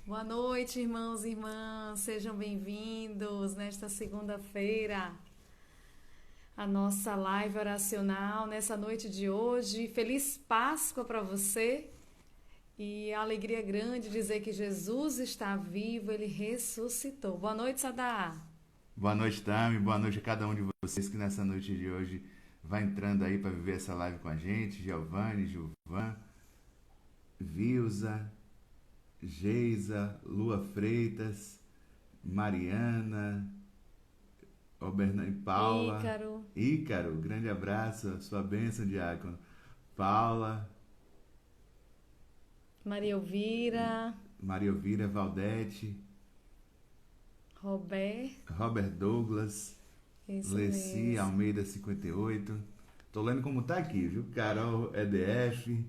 Boa noite, irmãos e irmãs. Sejam bem-vindos nesta segunda-feira à nossa live oracional nessa noite de hoje. Feliz Páscoa para você e a alegria grande dizer que Jesus está vivo, ele ressuscitou. Boa noite, Sadá. Boa noite, Tami. Boa noite a cada um de vocês que nessa noite de hoje vai entrando aí para viver essa live com a gente. Giovanni, Gilvan, Vilza, Geisa, Lua Freitas, Mariana, Obernan e Paula. Ícaro, Ícaro, grande abraço. Sua bênção, diácono. Paula, Maria Elvira, Maria Elvira, Valdete, Robert, Robert Douglas, isso Leci mesmo. Almeida 58. Tô lendo como tá aqui, viu? Carol EDF,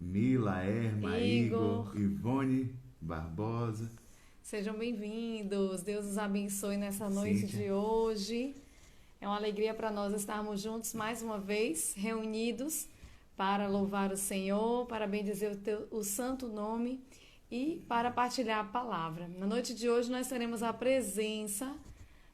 Mila, Erma, Igor, Igor, Ivone Barbosa, sejam bem-vindos. Deus os abençoe nessa noite Cíntia. de hoje. É uma alegria para nós estarmos juntos mais uma vez, reunidos para louvar o Senhor, para bendizer o santo nome e para partilhar a palavra. Na noite de hoje nós teremos a presença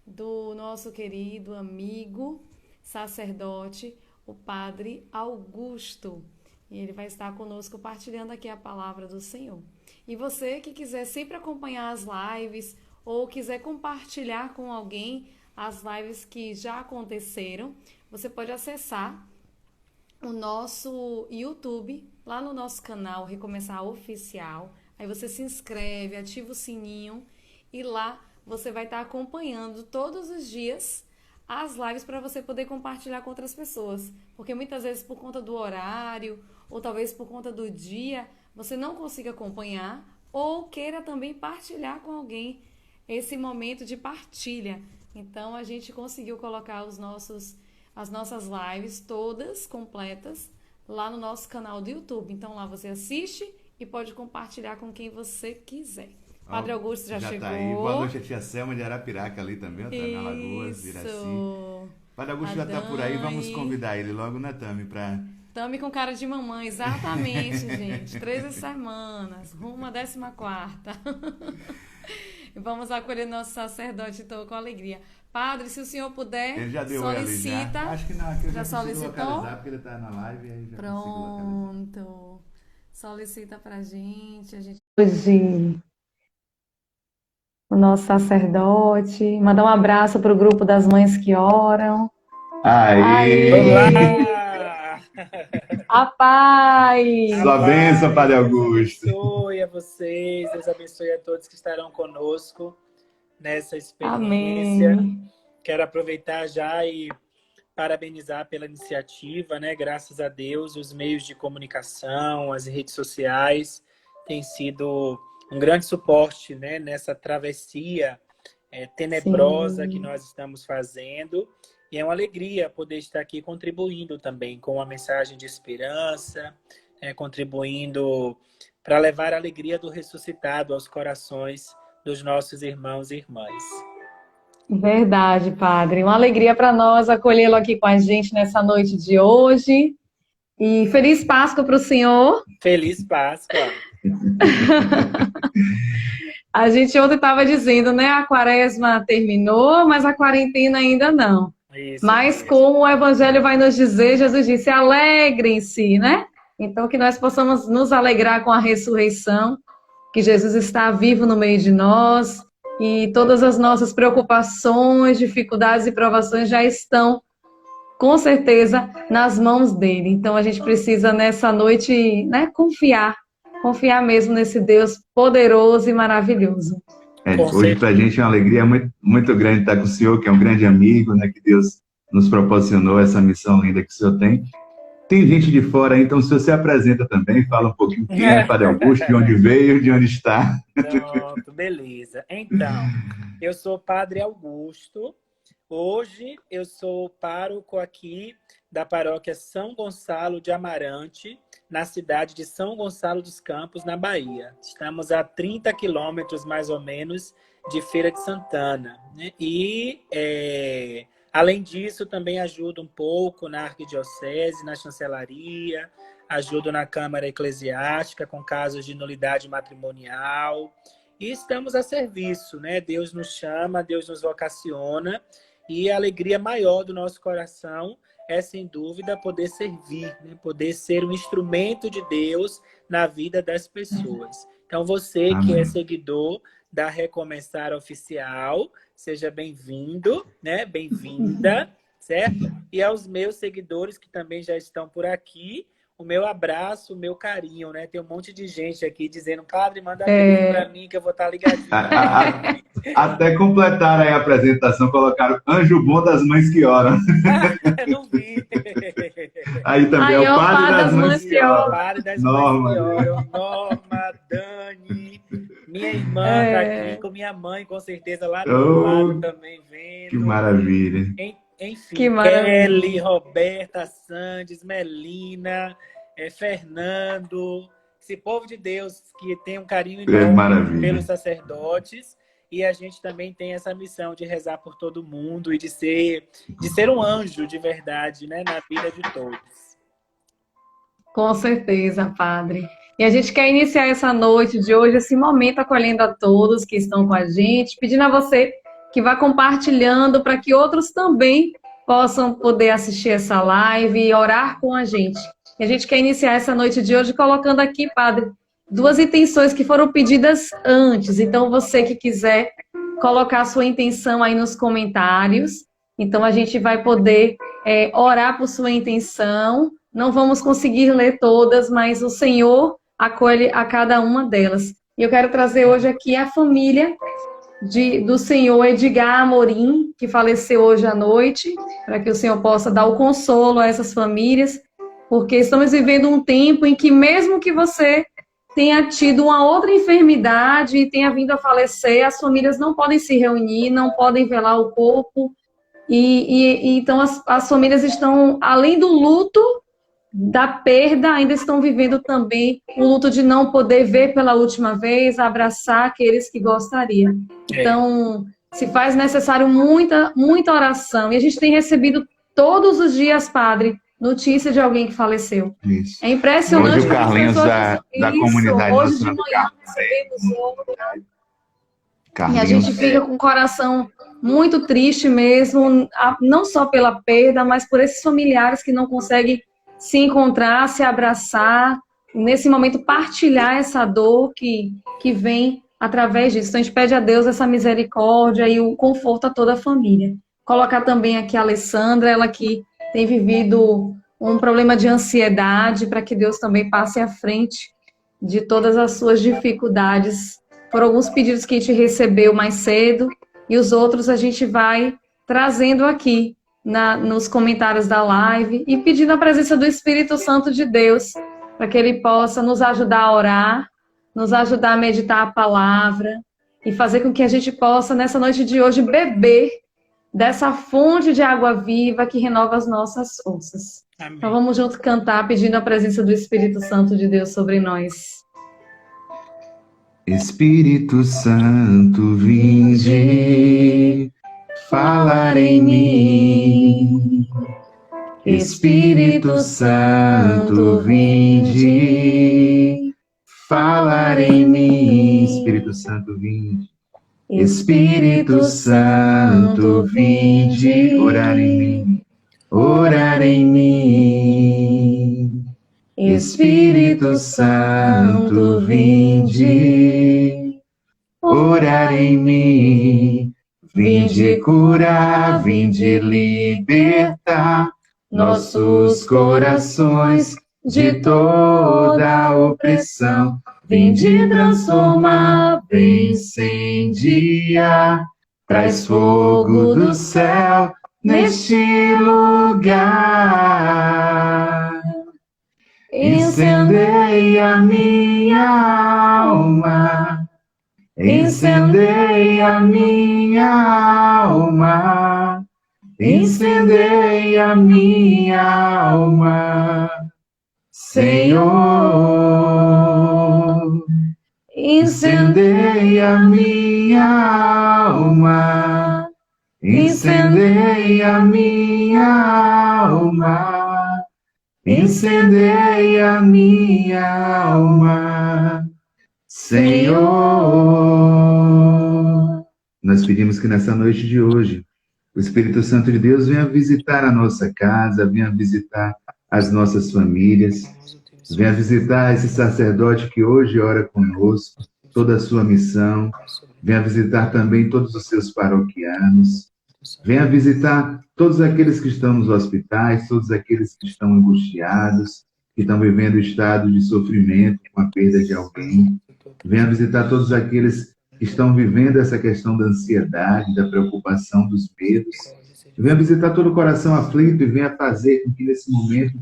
do nosso querido amigo sacerdote, o Padre Augusto. E ele vai estar conosco partilhando aqui a palavra do Senhor. E você que quiser sempre acompanhar as lives ou quiser compartilhar com alguém as lives que já aconteceram, você pode acessar o nosso YouTube, lá no nosso canal Recomeçar Oficial. Aí você se inscreve, ativa o sininho e lá você vai estar acompanhando todos os dias as lives para você poder compartilhar com outras pessoas. Porque muitas vezes por conta do horário ou talvez por conta do dia, você não consiga acompanhar ou queira também partilhar com alguém esse momento de partilha. Então a gente conseguiu colocar as nossas lives todas completas lá no nosso canal do YouTube. Então lá você assiste e pode compartilhar com quem você quiser. Padre Ó, Augusto já já tá aí. Boa chegou. noite a tia Selma de Arapiraca ali também, ó, tá na Lagoas, Iraci. Isso. Padre A Augusto já tá por aí, vamos Dani. convidar ele logo, né, Tami, pra... Tami com cara de mamãe, exatamente, gente. 13 semanas, rumo à 14ª. E vamos acolher nosso sacerdote então com alegria. Padre, se o senhor puder, Ele já deu oi ali já. solicita. Acho que não, aqui eu Já já consigo localizar, solicitou? porque ele tá na live e aí já consigo localizar. Pronto. Solicita pra gente. Hoje, o nosso sacerdote. Mandar um abraço pro grupo das mães que oram. Aí! Aí, Olá! a A Sua paz. bênção, Padre paz, Deus Augusto. abençoe a vocês, Deus abençoe a todos que estarão conosco nessa experiência. Amém. Quero aproveitar já e parabenizar pela iniciativa, né? Graças a Deus, os meios de comunicação, as redes sociais têm sido um grande suporte, né? Nessa travessia tenebrosa que Sim. nós estamos fazendo. E é uma alegria poder estar aqui contribuindo também com uma mensagem de esperança, contribuindo para levar a alegria do ressuscitado aos corações dos nossos irmãos e irmãs. Verdade, Padre. Uma alegria para nós acolhê-lo aqui com a gente nessa noite de hoje. E feliz Páscoa para o senhor. Feliz Páscoa! A gente ontem estava dizendo, né? A quaresma terminou, mas a quarentena ainda não. Isso Mas mesmo. como o Evangelho vai nos dizer, Jesus disse: alegrem-se, né? Então que nós possamos nos alegrar com a ressurreição, que Jesus está vivo no meio de nós e todas as nossas preocupações, dificuldades e provações já estão, com certeza, nas mãos dele. Então a gente precisa nessa noite, né, confiar mesmo nesse Deus poderoso e maravilhoso. Com Hoje pra certeza. gente é uma alegria muito, muito grande estar com o senhor, que é um grande amigo, né? Que Deus nos proporcionou essa missão linda que o senhor tem. Tem gente de fora aí, então o senhor se apresenta também, fala um pouquinho quem é Padre Augusto, de onde veio, de onde está. Pronto, beleza. Então, eu sou Padre Augusto. Hoje eu sou pároco aqui da paróquia São Gonçalo de Amarante, na cidade de São Gonçalo dos Campos, na Bahia. Estamos a 30 quilômetros, mais ou menos, de Feira de Santana, né? E, além disso, também ajudo um pouco na arquidiocese, na chancelaria, ajudo na Câmara Eclesiástica com casos de nulidade matrimonial e estamos a serviço, né? Deus nos chama, Deus nos vocaciona, e a alegria maior do nosso coração é, sem dúvida, poder servir, né? Poder ser um instrumento de Deus na vida das pessoas. Então, você que é seguidor da Recomeçar Oficial, seja bem-vindo, né? Bem-vinda, certo? E aos meus seguidores que também já estão por aqui, o meu abraço, o meu carinho, né? Tem um monte de gente aqui dizendo, padre, manda beijo pra mim que eu vou estar ligadinho. Até completaram aí a apresentação, colocaram Anjo Bom das Mães que Oram. Eu não vi. Aí também é o Padre das Mães que Oram. Padre das Mães que Oram. Norma, Dani, minha irmã tá aqui com minha mãe, com certeza, lá do outro lado também vendo. Que maravilha. Enfim, que maravilha. Kelly, Roberta, Sandes, Melina, Fernando, esse povo de Deus que tem um carinho enorme pelos sacerdotes, e a gente também tem essa missão de rezar por todo mundo e de ser um anjo de verdade, né, na vida de todos. Com certeza, padre. E a gente quer iniciar essa noite de hoje, esse momento acolhendo a todos que estão com a gente, pedindo a você que vá compartilhando para que outros também possam poder assistir essa live e orar com a gente. E a gente quer iniciar essa noite de hoje colocando aqui, padre, 2 intenções que foram pedidas antes. Então, você que quiser colocar a sua intenção aí nos comentários, então a gente vai poder orar por sua intenção. Não vamos conseguir ler todas, mas o Senhor acolhe a cada uma delas. E eu quero trazer hoje aqui a família do senhor Edgar Amorim, que faleceu hoje à noite, para que o Senhor possa dar o consolo a essas famílias, porque estamos vivendo um tempo em que mesmo que você tenha tido uma outra enfermidade e tenha vindo a falecer, as famílias não podem se reunir, não podem velar o corpo, então as famílias estão, além do luto da perda, ainda estão vivendo também o luto de não poder ver pela última vez, abraçar aqueles que gostariam. Então, se faz necessário muita, muita oração. E a gente tem recebido todos os dias, padre, notícia de alguém que faleceu. Isso. É impressionante. Hoje o Carlinhos da comunidade hoje de manhã recebemos outro. E a gente fica com o coração muito triste mesmo, não só pela perda, mas por esses familiares que não conseguem se encontrar, se abraçar, nesse momento partilhar essa dor que vem através disso. Então a gente pede a Deus essa misericórdia e o conforto a toda a família. Colocar também aqui a Alessandra, ela que tem vivido um problema de ansiedade, para que Deus também passe à frente de todas as suas dificuldades. Foram alguns pedidos que a gente recebeu mais cedo, e os outros a gente vai trazendo aqui nos comentários da live e pedindo a presença do Espírito Santo de Deus, para que ele possa nos ajudar a orar, nos ajudar a meditar a palavra e fazer com que a gente possa, nessa noite de hoje, beber dessa fonte de água viva que renova as nossas forças. Amém. Então vamos juntos cantar, pedindo a presença do Espírito Santo de Deus sobre nós. Espírito Santo, vinde falar em mim. Espírito Santo, vinde falar em mim. Espírito Santo, vinde. Espírito Santo, vinde orar em mim. Orar em mim. Espírito Santo, vinde orar em mim. Vinde curar, vinde libertar nossos corações de toda opressão. Vinde transformar, vem incendiar, traz fogo do céu neste lugar. Incendeia minha alma, incendeia minha alma, incendeia minha alma, Senhor. Incendeia minha alma, incendeia minha alma, incendeia minha alma, Senhor. Nós pedimos que nessa noite de hoje, o Espírito Santo de Deus venha visitar a nossa casa, venha visitar as nossas famílias, venha visitar esse sacerdote que hoje ora conosco, toda a sua missão, venha visitar também todos os seus paroquianos, venha visitar todos aqueles que estão nos hospitais, todos aqueles que estão angustiados, que estão vivendo estado de sofrimento com a perda de alguém. Venha visitar todos aqueles que estão vivendo essa questão da ansiedade, da preocupação, dos medos. Venha visitar todo o coração aflito e venha fazer com que nesse momento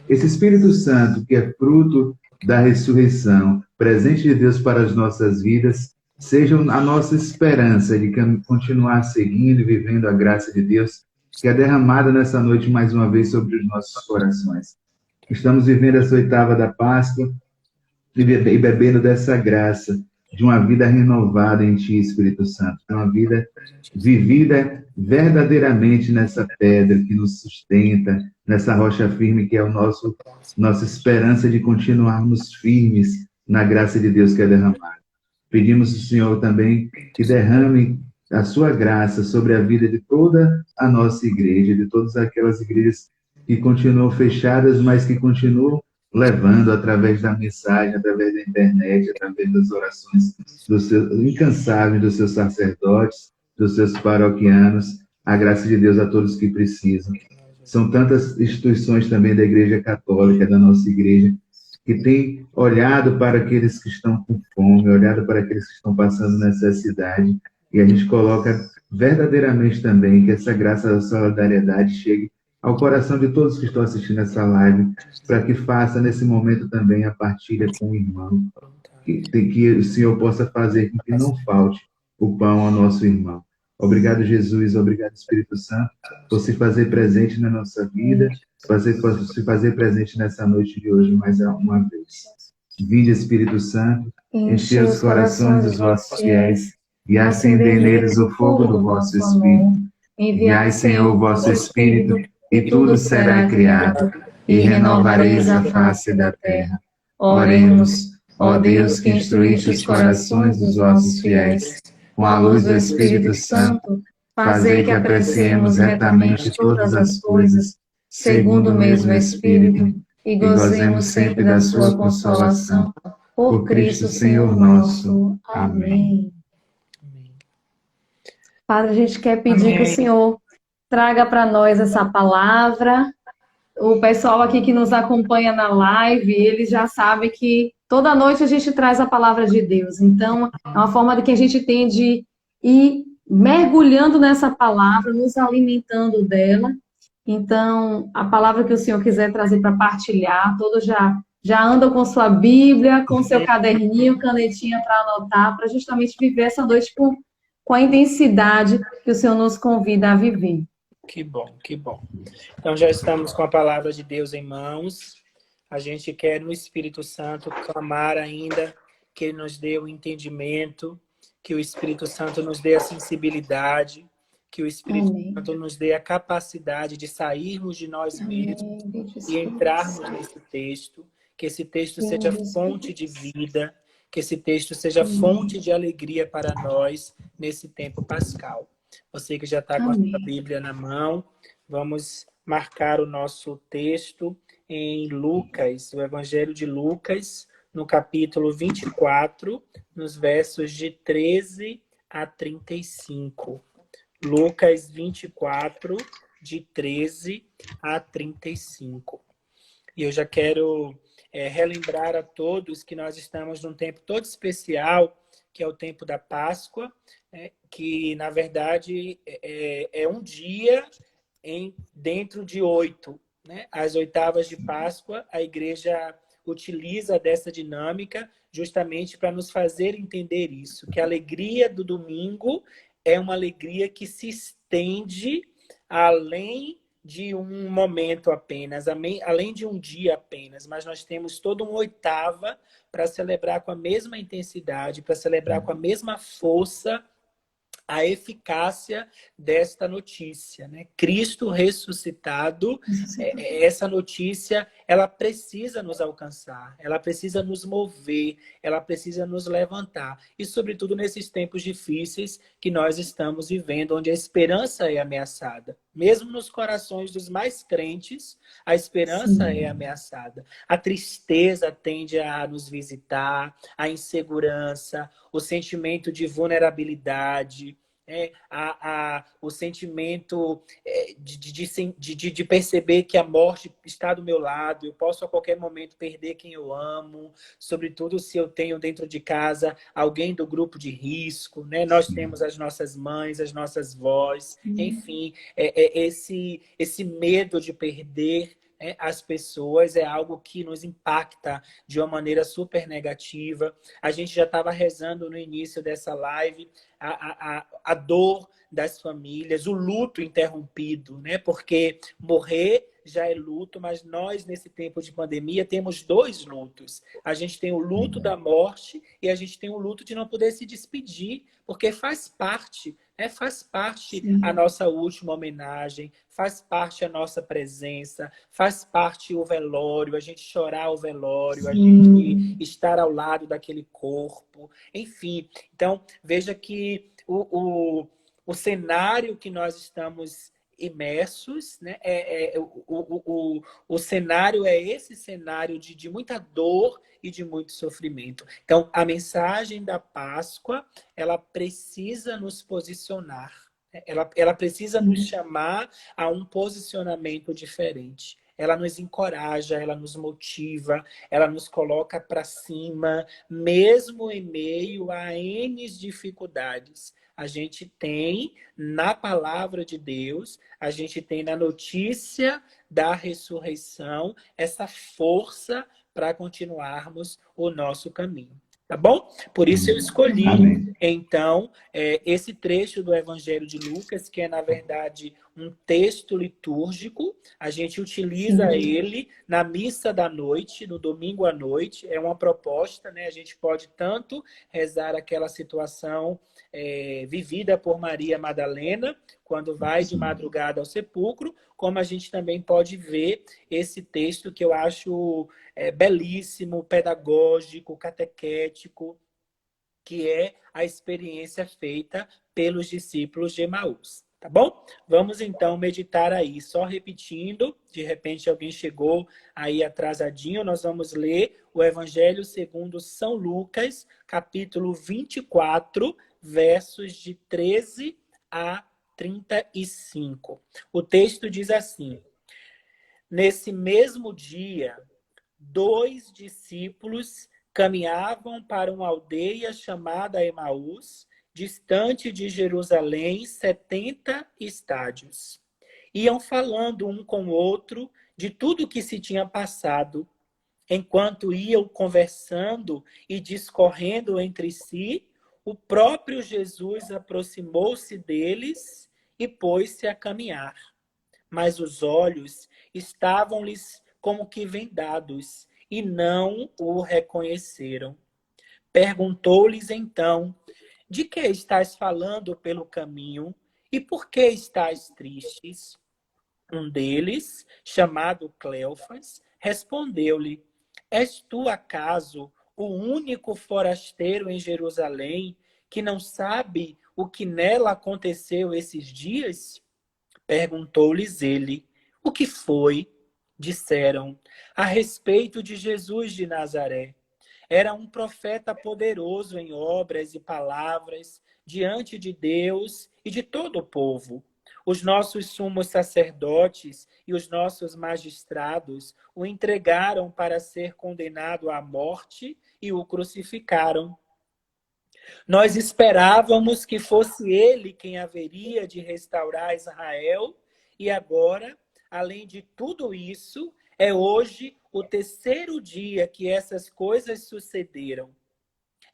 esse Espírito Santo, que é fruto da ressurreição, presente de Deus para as nossas vidas, seja a nossa esperança de continuar seguindo e vivendo a graça de Deus, que é derramada nessa noite mais uma vez sobre os nossos corações. Estamos vivendo essa oitava da Páscoa e bebendo dessa graça de uma vida renovada em Ti, Espírito Santo, de uma vida vivida verdadeiramente nessa pedra que nos sustenta, nessa rocha firme que é o nossa esperança de continuarmos firmes na graça de Deus que é derramada. Pedimos ao Senhor também que derrame a sua graça sobre a vida de toda a nossa igreja, de todas aquelas igrejas que continuam fechadas, mas que continuam levando através da mensagem, através da internet, através das orações incansáveis dos seus sacerdotes, dos seus paroquianos, a graça de Deus a todos que precisam. São tantas instituições também da Igreja Católica, da nossa igreja, que têm olhado para aqueles que estão com fome, olhado para aqueles que estão passando necessidade, e a gente coloca verdadeiramente também que essa graça da solidariedade chegue ao coração de todos que estão assistindo essa live, para que faça nesse momento também a partilha com o irmão, que o Senhor possa fazer com que não falte o pão ao nosso irmão. Obrigado, Jesus, obrigado, Espírito Santo, por se fazer presente na nossa vida, por se fazer presente nessa noite de hoje mais uma vez. Vinde, Espírito Santo, enchei os corações dos vossos fiéis e acendei neles o fogo do vosso Espírito. Enviai, Senhor, o vosso Espírito, e tudo será criado, e renovareis a face da terra. Oremos, ó Deus, que instruíste os corações dos vossos fiéis, com a luz do Espírito Santo, fazei que apreciemos retamente todas as coisas, segundo o mesmo Espírito, e gozemos sempre da sua consolação. Por Cristo, Senhor nosso. Amém. Padre, a gente quer pedir que o Senhor traga para nós essa palavra. O pessoal aqui que nos acompanha na live, eles já sabem que toda noite a gente traz a palavra de Deus. Então, é uma forma de que a gente tem de ir mergulhando nessa palavra, nos alimentando dela. Então, a palavra que o Senhor quiser trazer para partilhar, todos já andam com sua Bíblia, com seu caderninho, canetinha para anotar, para justamente viver essa noite com a intensidade que o Senhor nos convida a viver. Que bom, que bom. Então já estamos com a palavra de Deus em mãos. A gente quer no Espírito Santo clamar ainda que Ele nos dê o entendimento, que o Espírito Santo nos dê a sensibilidade, que o Espírito Santo nos dê a capacidade de sairmos de nós mesmos e entrarmos nesse texto, que esse texto seja fonte de vida, que esse texto seja fonte de alegria para nós nesse tempo pascal. Você que já está com a sua Bíblia na mão, vamos marcar o nosso texto em Lucas, o Evangelho de Lucas, no capítulo 24, nos versos de 13 a 35. Lucas 24, de 13 a 35. E eu já quero relembrar a todos que nós estamos num tempo todo especial, que é o tempo da Páscoa, que, na verdade, é um dia dentro de 8. Né? As oitavas de Páscoa, a igreja utiliza dessa dinâmica justamente para nos fazer entender isso, que a alegria do domingo é uma alegria que se estende além de um momento apenas, além de um dia apenas, mas nós temos toda uma oitava para celebrar com a mesma intensidade, para celebrar com a mesma força a eficácia desta notícia, né? Cristo ressuscitado, essa notícia, ela precisa nos alcançar, ela precisa nos mover, ela precisa nos levantar. E, sobretudo, nesses tempos difíceis que nós estamos vivendo, onde a esperança é ameaçada. Mesmo nos corações dos mais crentes, a esperança é ameaçada. A tristeza tende a nos visitar, a insegurança, o sentimento de vulnerabilidade, o sentimento de perceber que a morte está do meu lado, eu posso a qualquer momento perder quem eu amo, sobretudo se eu tenho dentro de casa alguém do grupo de risco, né? Nós temos as nossas mães, as nossas vós, enfim, esse medo de perder as pessoas é algo que nos impacta de uma maneira super negativa. A gente já estava rezando no início dessa live a dor das famílias, o luto interrompido, né? Porque morrer já é luto, mas nós, nesse tempo de pandemia, temos dois lutos. A gente tem o luto da morte e a gente tem o luto de não poder se despedir, porque faz parte, né? Faz parte a nossa última homenagem, faz parte a nossa presença, faz parte o velório, a gente chorar o velório, a gente estar ao lado daquele corpo, enfim. Então, veja que o cenário que nós estamos imersos, né? O cenário é esse cenário de muita dor e de muito sofrimento. Então, a mensagem da Páscoa, ela precisa nos posicionar. Ela precisa nos chamar a um posicionamento diferente. Ela nos encoraja, ela nos motiva, ela nos coloca para cima, mesmo em meio a N dificuldades. A gente tem na palavra de Deus, a gente tem na notícia da ressurreição essa força para continuarmos o nosso caminho. Tá bom? Por isso eu escolhi, então, esse trecho do Evangelho de Lucas, que é, na verdade, um texto litúrgico. A gente utiliza ele na missa da noite, no domingo à noite. É uma proposta, né? A gente pode tanto rezar aquela situação vivida por Maria Madalena, quando vai de madrugada ao sepulcro, como a gente também pode ver esse texto que eu acho belíssimo, pedagógico, catequético, que é a experiência feita pelos discípulos de Emaús. Tá bom? Vamos então meditar aí. Só repetindo, de repente alguém chegou aí atrasadinho, nós vamos ler o Evangelho segundo São Lucas, capítulo 24, versos de 13 a 35. O texto diz assim: nesse mesmo dia, 2 discípulos caminhavam para uma aldeia chamada Emaús, distante de Jerusalém, 70 estádios. Iam falando um com o outro de tudo o que se tinha passado. Enquanto iam conversando e discorrendo entre si, o próprio Jesus aproximou-se deles e pôs-se a caminhar. Mas os olhos estavam-lhes como que vendados e não o reconheceram. Perguntou-lhes então: de que estáis falando pelo caminho e por que estáis tristes? Um deles, chamado Cleofas, respondeu-lhe: és tu acaso o único forasteiro em Jerusalém que não sabe o que nela aconteceu esses dias? Perguntou-lhes ele: o que foi? Disseram: a respeito de Jesus de Nazaré. Era um profeta poderoso em obras e palavras diante de Deus e de todo o povo. Os nossos sumos sacerdotes e os nossos magistrados o entregaram para ser condenado à morte e o crucificaram. Nós esperávamos que fosse ele quem haveria de restaurar Israel, e agora, além de tudo isso, é hoje o terceiro dia que essas coisas sucederam.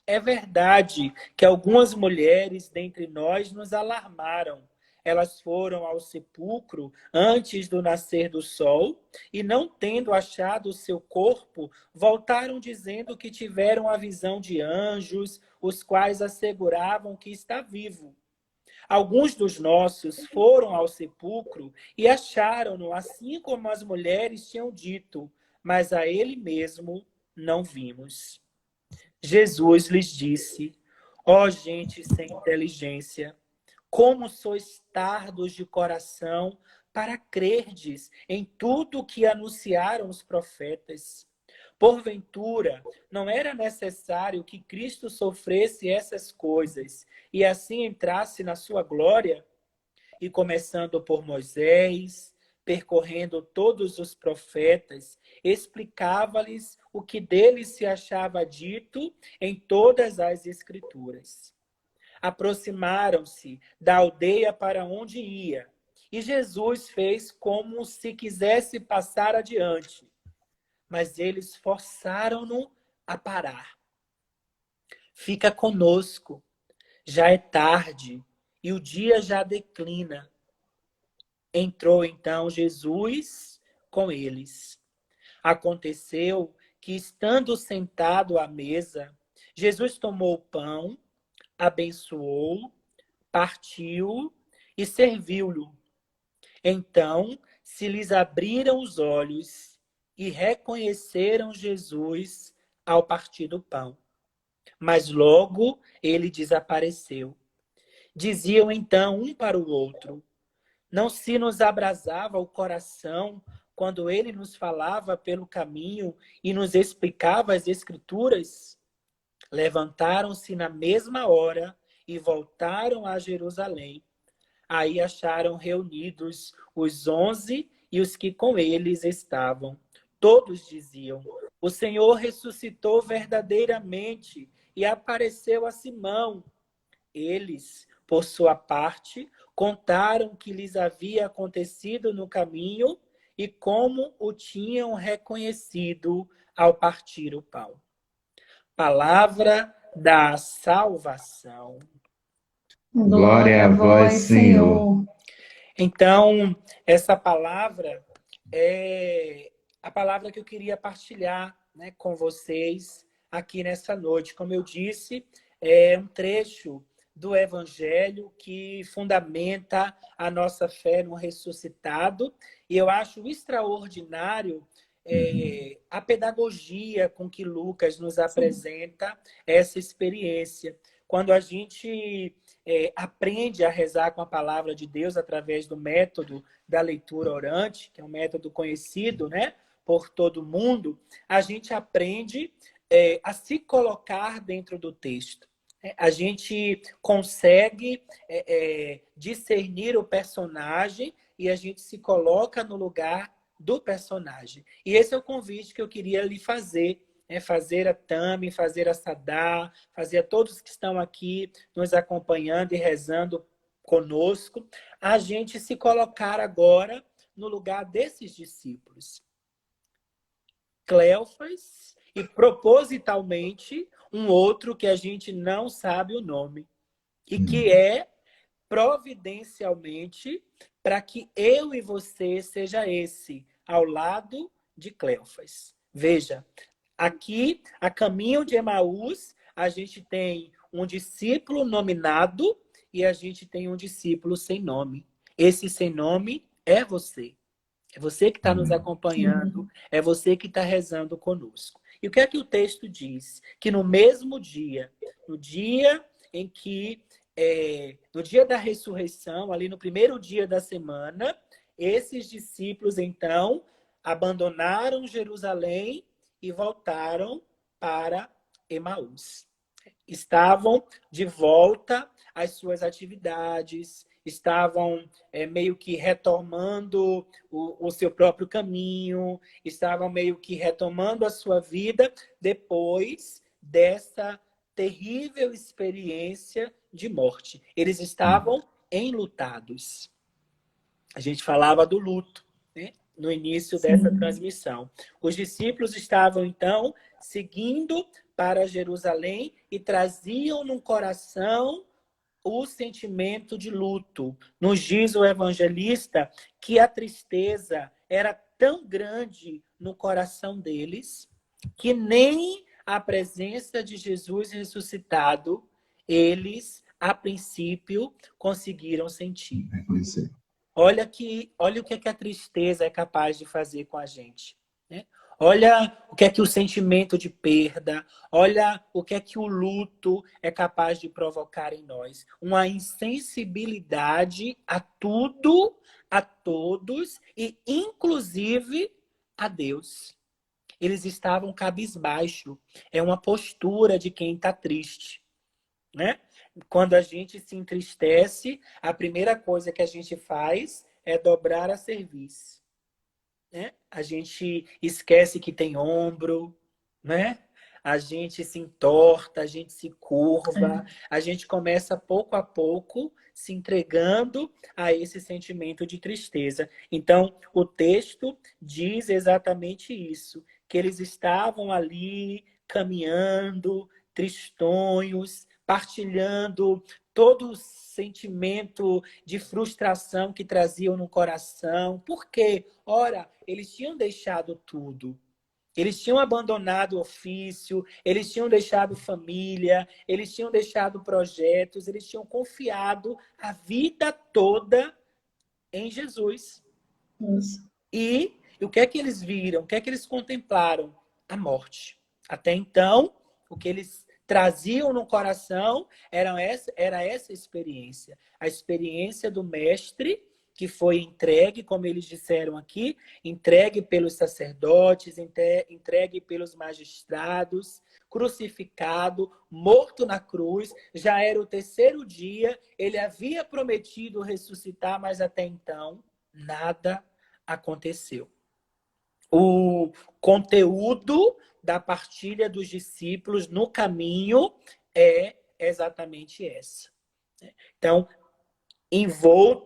É verdade que algumas mulheres dentre nós nos alarmaram. Elas foram ao sepulcro antes do nascer do sol e, não tendo achado o seu corpo, voltaram dizendo que tiveram a visão de anjos, os quais asseguravam que está vivo. Alguns dos nossos foram ao sepulcro e acharam-no, assim como as mulheres tinham dito, mas a ele mesmo não vimos. Jesus lhes disse: ó gente sem inteligência, como sois tardos de coração para crerdes em tudo o que anunciaram os profetas. Porventura, não era necessário que Cristo sofresse essas coisas e assim entrasse na sua glória? E começando por Moisés, percorrendo todos os profetas, explicava-lhes o que dele se achava dito em todas as Escrituras. Aproximaram-se da aldeia para onde ia, e Jesus fez como se quisesse passar adiante, mas eles forçaram-no a parar. Fica conosco, já é tarde e o dia já declina. Entrou então Jesus com eles. Aconteceu que, estando sentado à mesa, Jesus tomou o pão, abençoou, partiu e serviu-lhe. Então se lhes abriram os olhos e reconheceram Jesus ao partir do pão. Mas logo ele desapareceu. Diziam então um para o outro: não se nos abrasava o coração quando ele nos falava pelo caminho e nos explicava as Escrituras? Levantaram-se na mesma hora e voltaram a Jerusalém. Aí acharam reunidos os 11 e os que com eles estavam. Todos diziam: o Senhor ressuscitou verdadeiramente e apareceu a Simão. Eles, por sua parte, contaram o que lhes havia acontecido no caminho e como o tinham reconhecido ao partir o pão. Palavra da salvação. Glória a vós, Senhor. Então, essa palavra é a palavra que eu queria partilhar, né, com vocês aqui nessa noite. Como eu disse, é um trecho do Evangelho que fundamenta a nossa fé no ressuscitado. E eu acho extraordinário a pedagogia com que Lucas nos apresenta essa experiência. Quando a gente aprende a rezar com a palavra de Deus através do método da leitura orante, que é um método conhecido, né, por todo mundo, a gente aprende a se colocar dentro do texto. A gente consegue discernir o personagem e a gente se coloca no lugar do personagem. E esse é o convite que eu queria lhe fazer, fazer a Tami, fazer a Sadá, fazer a todos que estão aqui nos acompanhando e rezando conosco, a gente se colocar agora no lugar desses discípulos. Cleofas e, propositalmente, um outro que a gente não sabe o nome e que é providencialmente para que eu e você seja esse, ao lado de Cleofas. Veja, aqui, a caminho de Emaús, a gente tem um discípulo nominado e a gente tem um discípulo sem nome. Esse sem nome é você. É você que está nos acompanhando, é você que está rezando conosco. E o que é que o texto diz? Que no mesmo dia, no dia em que, no dia da ressurreição, ali no primeiro dia da semana, esses discípulos, então, abandonaram Jerusalém e voltaram para Emaús. Estavam de volta às suas atividades, estavam meio que retomando o seu próprio caminho, estavam meio que retomando a sua vida depois dessa terrível experiência de morte. Eles estavam enlutados. A gente falava do luto, né, no início dessa transmissão. Os discípulos estavam, então, seguindo para Jerusalém e traziam no coração o sentimento de luto. Nos diz o evangelista que a tristeza era tão grande no coração deles que nem a presença de Jesus ressuscitado eles a princípio, conseguiram sentir. Reconhecer. Olha o que é que a tristeza é capaz de fazer com a gente, né? Olha o que é que o sentimento de perda, olha o que é que o luto é capaz de provocar em nós. Uma insensibilidade a tudo, a todos e, inclusive, a Deus. Eles estavam cabisbaixo. É uma postura de quem está triste, né? Quando a gente se entristece, a primeira coisa que a gente faz é dobrar a cerviz, né? A gente esquece que tem ombro, né? A gente se entorta, a gente se curva, a gente começa pouco a pouco se entregando a esse sentimento de tristeza. Então, o texto diz exatamente isso, que eles estavam ali caminhando, tristonhos, partilhando todo o sentimento de frustração que traziam no coração. Por quê? Ora, eles tinham deixado tudo. Eles tinham abandonado o ofício, eles tinham deixado família, eles tinham deixado projetos, eles tinham confiado a vida toda em Jesus. Isso. E o que é que eles viram? O que é que eles contemplaram? A morte. Até então, o que eles traziam no coração era essa experiência. A experiência do mestre que foi entregue, como eles disseram aqui, entregue pelos sacerdotes, entregue pelos magistrados, crucificado, morto na cruz. Já era o terceiro dia, ele havia prometido ressuscitar, mas até então nada aconteceu. O conteúdo da partilha dos discípulos no caminho é exatamente essa. Então,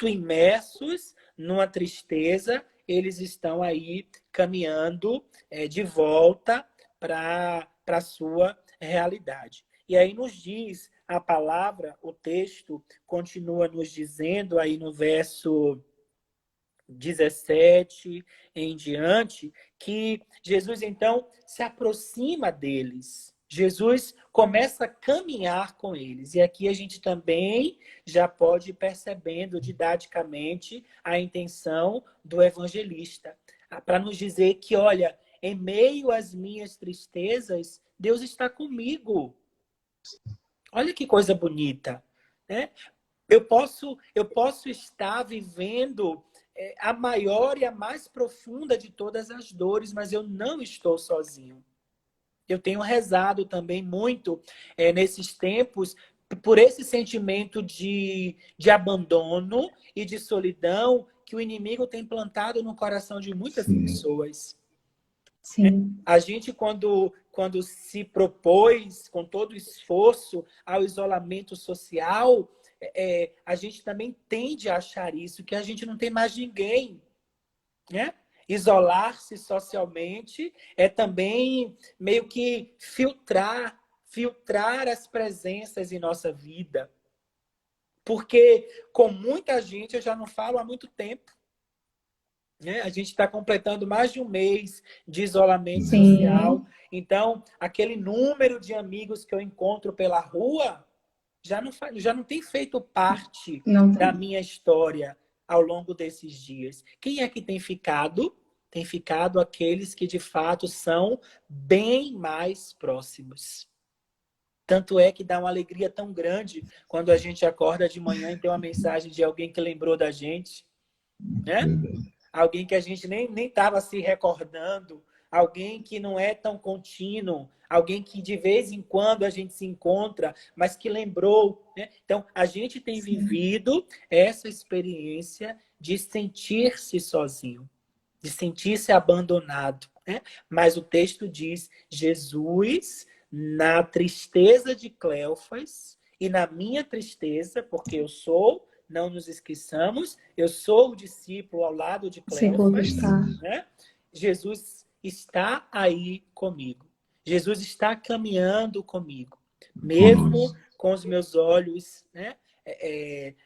imersos numa tristeza, eles estão aí caminhando de volta para a sua realidade. E aí nos diz a palavra, o texto continua nos dizendo aí no verso 17 em diante, que Jesus então se aproxima deles. Jesus começa a caminhar com eles. E aqui a gente também já pode ir percebendo didaticamente a intenção do evangelista, para nos dizer que, olha, em meio às minhas tristezas, Deus está comigo. Olha que coisa bonita, né? Eu posso estar vivendo a maior e a mais profunda de todas as dores, mas eu não estou sozinho. Eu tenho rezado também muito nesses tempos por esse sentimento de abandono e de solidão que o inimigo tem plantado no coração de muitas pessoas. Sim. A gente, quando se propôs com todo o esforço ao isolamento social, a gente também tende a achar isso, que a gente não tem mais ninguém, né? Isolar-se socialmente é também meio que filtrar as presenças em nossa vida. Porque com muita gente eu já não falo há muito tempo, né? A gente está completando mais de um mês de isolamento social. Então, aquele número de amigos que eu encontro pela rua já não tem feito parte da minha história ao longo desses dias. Quem é que tem ficado? Tem ficado aqueles que, de fato, são bem mais próximos. Tanto é que dá uma alegria tão grande quando a gente acorda de manhã e tem uma mensagem de alguém que lembrou da gente, né? Alguém que a gente nem estava se recordando, alguém que não é tão contínuo, alguém que de vez em quando a gente se encontra, mas que lembrou, né? Então, a gente tem vivido essa experiência de sentir-se sozinho, de sentir-se abandonado, né? Mas o texto diz, Jesus, na tristeza de Cleofas e na minha tristeza, porque eu sou, não nos esqueçamos, eu sou o discípulo ao lado de Cleofas, né? Jesus está aí comigo. Jesus está caminhando comigo. Mesmo com os meus olhos, né,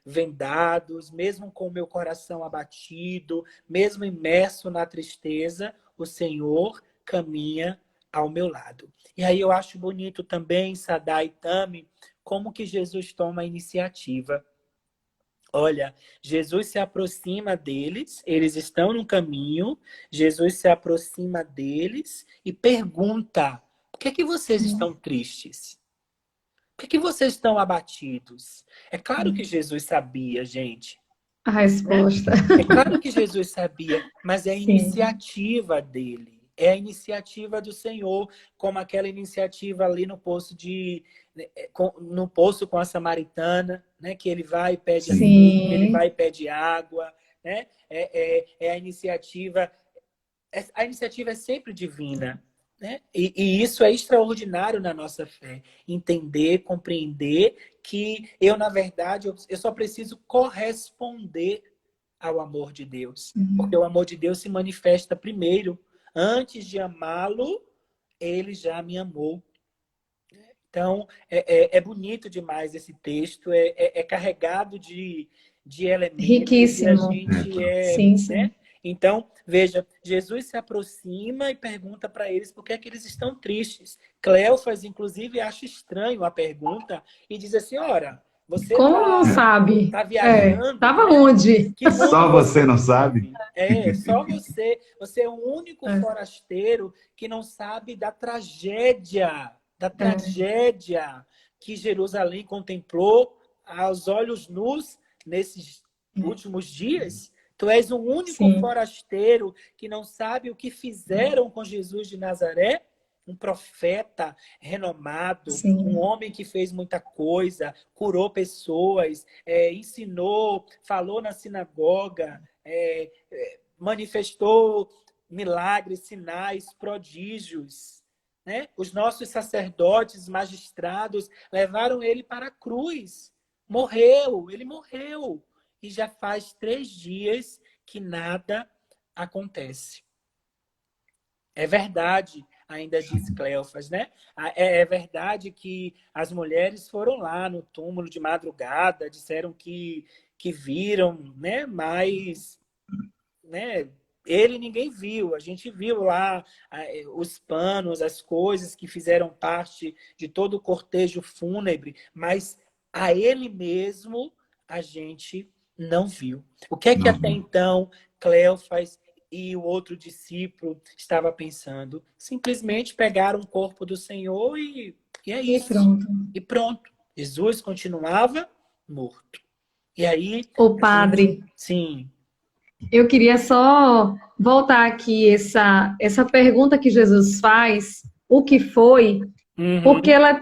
vendados, mesmo com o meu coração abatido, mesmo imerso na tristeza, o Senhor caminha ao meu lado. E aí eu acho bonito também, Sadá e Tami, como que Jesus toma a iniciativa. Olha, Jesus se aproxima deles, eles estão no caminho, Jesus se aproxima deles e pergunta: por que é que vocês estão tristes? Por que é que vocês estão abatidos? É claro que Jesus sabia, gente. A resposta. É claro que Jesus sabia, mas é a Sim. iniciativa dele. É a iniciativa do Senhor, como aquela iniciativa ali no poço com a samaritana, né? Que ele vai e pede Sim. azeite, ele vai e pede água, né? É a iniciativa. A iniciativa é sempre divina, né? E isso é extraordinário na nossa fé. Entender, compreender que eu, na verdade, eu só preciso corresponder ao amor de Deus. Porque o amor de Deus se manifesta primeiro. Antes de amá-lo, ele já me amou. Então, é bonito demais esse texto. É carregado de elementos. Riquíssimo. E a gente Sim, sim. né? Então, veja, Jesus se aproxima e pergunta para eles por que é que eles estão tristes. Cleófas, inclusive, acha estranho a pergunta e diz assim, ora, você Como não sabe? tá viajando. Tava onde? Que mundo Só você não sabe? Só você. Você é o único forasteiro que não sabe da tragédia que Jerusalém contemplou aos olhos nus nesses últimos dias. Tu és o único forasteiro que não sabe o que fizeram com Jesus de Nazaré. Um profeta renomado, um homem que fez muita coisa, curou pessoas, ensinou, falou na sinagoga, manifestou milagres, sinais, prodígios. Né? Os nossos sacerdotes, magistrados, levaram ele para a cruz. Ele morreu. E já faz 3 dias que nada acontece. É verdade, ainda diz Cleófas, né? É verdade que as mulheres foram lá no túmulo de madrugada, disseram que viram, né? Mas, né? Ninguém viu. A gente viu lá os panos, as coisas que fizeram parte de todo o cortejo fúnebre, mas a ele mesmo a gente não viu. O que é que até então Cleófas e o outro discípulo estava pensando? Simplesmente pegaram o corpo do Senhor e é isso. E pronto. E pronto. Jesus continuava morto. E aí... Ô, padre. Sim. Eu queria só voltar aqui essa pergunta que Jesus faz, o que foi, porque ela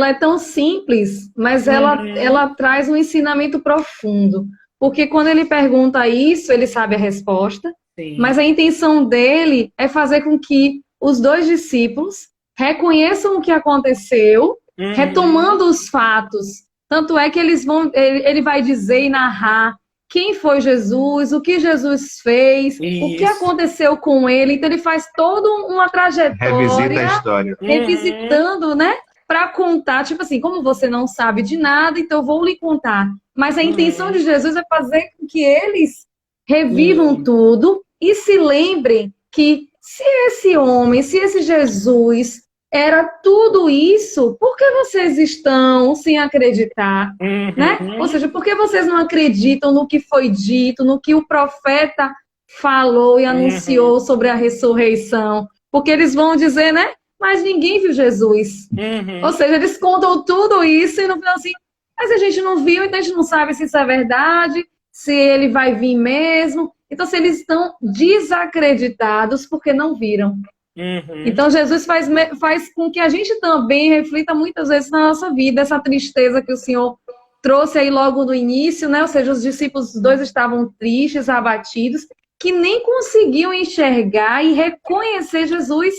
é tão simples, mas ela traz um ensinamento profundo. Porque quando ele pergunta isso, ele sabe a resposta, mas a intenção dele é fazer com que os 2 discípulos reconheçam o que aconteceu, retomando os fatos. Tanto é que ele vai dizer e narrar quem foi Jesus, o que Jesus fez, o que aconteceu com ele. Então ele faz toda uma trajetória, revisita a história, revisitando, né? Para contar, tipo assim, como você não sabe de nada, então eu vou lhe contar. Mas a intenção de Jesus é fazer com que eles revivam tudo e se lembrem que se esse homem, se esse Jesus era tudo isso, por que vocês estão sem acreditar? Né? Ou seja, por que vocês não acreditam no que foi dito, no que o profeta falou e anunciou sobre a ressurreição? Porque eles vão dizer, né? Mas ninguém viu Jesus. Ou seja, eles contam tudo isso e no final assim, mas a gente não viu, então a gente não sabe se isso é verdade, se ele vai vir mesmo. Então, se eles estão desacreditados porque não viram. Então, Jesus faz com que a gente também reflita muitas vezes na nossa vida, essa tristeza que o Senhor trouxe aí logo no início, né? Ou seja, os discípulos, os 2 estavam tristes, abatidos, que nem conseguiam enxergar e reconhecer Jesus.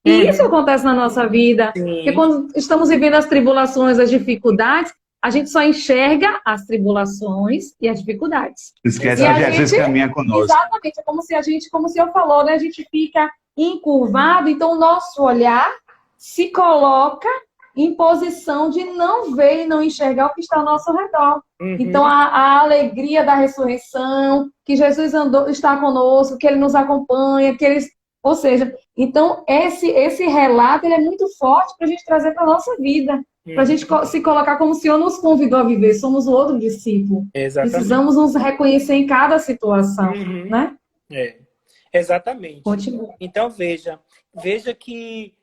E isso acontece na nossa vida, porque quando estamos vivendo as tribulações, as dificuldades, a gente só enxerga as tribulações e as dificuldades. Esquece que Jesus caminha conosco. Exatamente, é como se a gente, como o senhor falou, né? A gente fica encurvado, então o nosso olhar se coloca em posição de não ver e não enxergar o que está ao nosso redor. Então a alegria da ressurreição, que Jesus está conosco, que ele nos acompanha, que ele Ou seja, então esse relato ele é muito forte para a gente trazer para a nossa vida, para a gente se colocar como o Senhor nos convidou a viver. Somos o outro discípulo. Exatamente. Precisamos nos reconhecer em cada situação, Uhum. né? É, exatamente. Continua. Então, veja que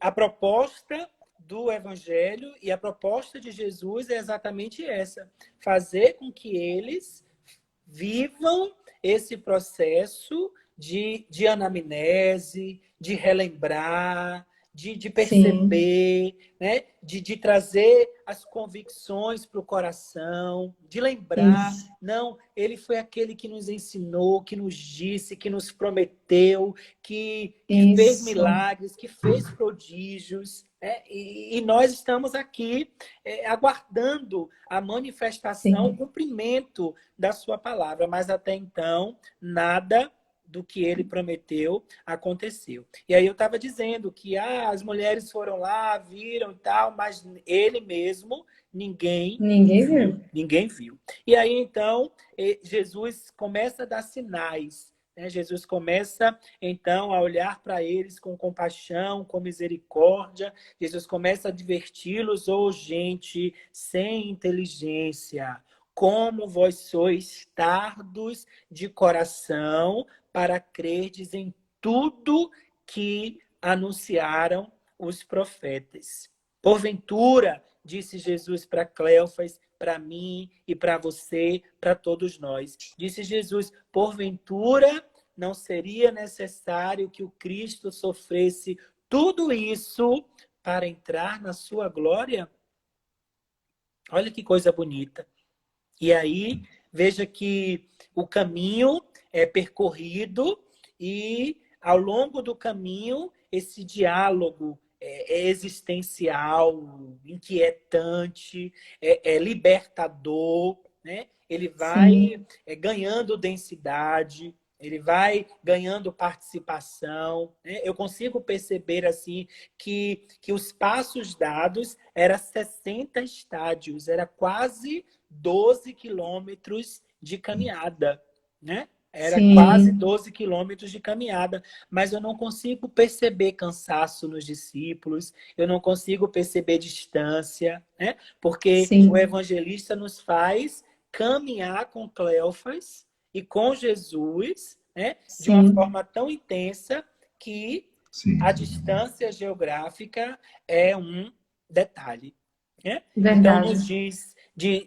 a proposta do Evangelho e a proposta de Jesus é exatamente essa: fazer com que eles vivam esse processo de anamnese, de relembrar, de perceber, né? de trazer as convicções para o coração, de lembrar. Isso. Não, ele foi aquele que nos ensinou, que nos disse, que nos prometeu, que fez Isso. milagres, que fez prodígios. E nós estamos aqui aguardando a manifestação, o cumprimento da sua palavra. Mas até então, nada do que ele prometeu aconteceu. E aí eu estava dizendo que as mulheres foram lá, viram e tal, mas ele mesmo, ninguém viu. Ninguém viu. E aí, então, Jesus começa a dar sinais. Né? Jesus começa, então, a olhar para eles com compaixão, com misericórdia. Jesus começa a adverti-los: ô gente sem inteligência, como vós sois tardos de coração para crerdes em tudo que anunciaram os profetas. Porventura, disse Jesus para Cleofas, para mim e para você, para todos nós. Disse Jesus: porventura não seria necessário que o Cristo sofresse tudo isso para entrar na sua glória? Olha que coisa bonita. E aí, veja que o caminho é percorrido e, ao longo do caminho, esse diálogo é existencial, inquietante, é libertador, né? Ele vai ganhando densidade, ele vai ganhando participação. Né? Eu consigo perceber assim que os passos dados eram 60 estádios, era quase 12 quilômetros de caminhada, né? Era quase 12 quilômetros de caminhada, mas eu não consigo perceber cansaço nos discípulos, eu não consigo perceber distância, né? Porque o evangelista nos faz caminhar com Cleofas e com Jesus, né? De uma forma tão intensa que a distância geográfica é um detalhe. Né? Então,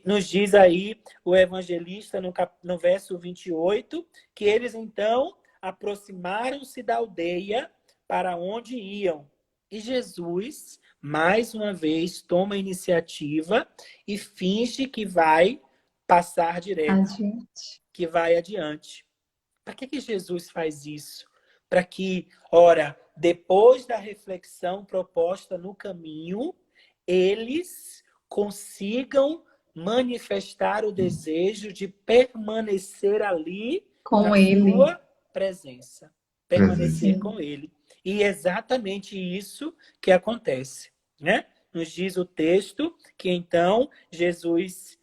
nos diz aí o evangelista no verso 28, que eles então aproximaram-se da aldeia para onde iam. E Jesus, mais uma vez, toma a iniciativa e finge que vai passar direto, que vai adiante. Para que Jesus faz isso? Para que, ora, depois da reflexão proposta no caminho, eles consigam manifestar o desejo de permanecer ali com na ele. sua presença. Permanecer com ele. E é exatamente isso que acontece. Né? Nos diz o texto que então Jesus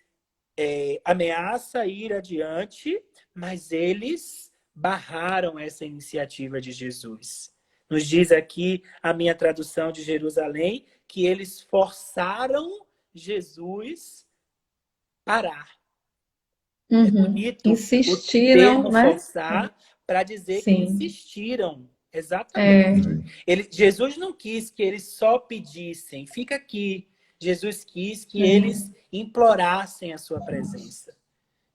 ameaça ir adiante, mas eles barraram essa iniciativa de Jesus. Nos diz aqui a minha tradução de Jerusalém que eles forçaram Jesus parar. É bonito insistiram, o termo né? forçar para dizer que insistiram. Exatamente. Jesus não quis que eles só pedissem, fica aqui. Jesus quis que eles implorassem a sua presença.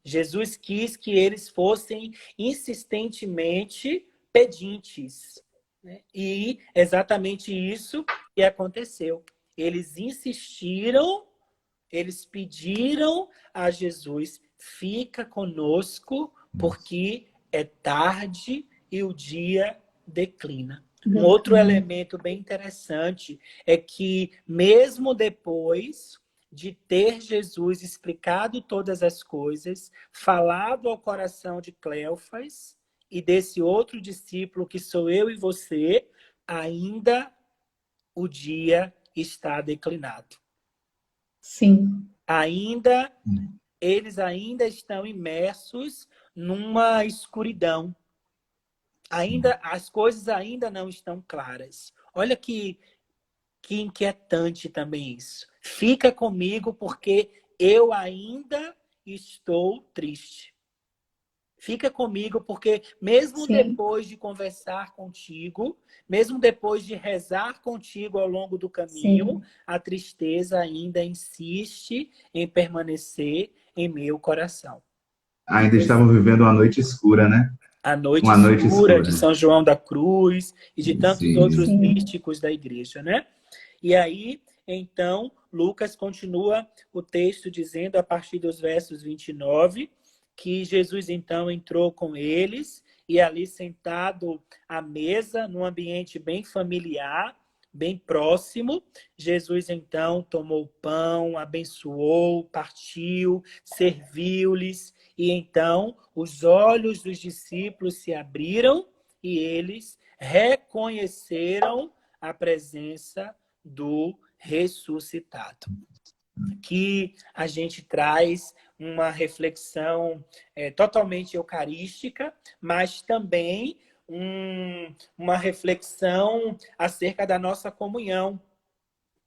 Jesus quis que eles fossem insistentemente pedintes. Né? E exatamente isso que aconteceu. Eles insistiram, eles pediram a Jesus: fica conosco, porque é tarde e o dia declina. Um outro elemento bem interessante é que, mesmo depois de ter Jesus explicado todas as coisas, falado ao coração de Cleofas e desse outro discípulo que sou eu e você, ainda o dia está declinado. Sim. Eles ainda estão imersos numa escuridão. as coisas ainda não estão claras. Olha que inquietante também isso. Fica comigo porque eu ainda estou triste. Fica comigo porque mesmo Sim. depois de conversar contigo, mesmo depois de rezar contigo ao longo do caminho, Sim. a tristeza ainda insiste em permanecer em meu coração. Ainda estavam vivendo uma noite escura, né? A noite Uma noite escura de escura. São João da Cruz e de tantos outros Sim. Sim. místicos da igreja, né? E aí, então, Lucas continua o texto dizendo, a partir dos versos 29, que Jesus, então, entrou com eles e ali sentado à mesa, num ambiente bem familiar, bem próximo, Jesus, então, tomou o pão, abençoou, partiu, serviu-lhes e, então, os olhos dos discípulos se abriram e eles reconheceram a presença do ressuscitado. Que a gente traz uma reflexão totalmente eucarística, mas também uma reflexão acerca da nossa comunhão.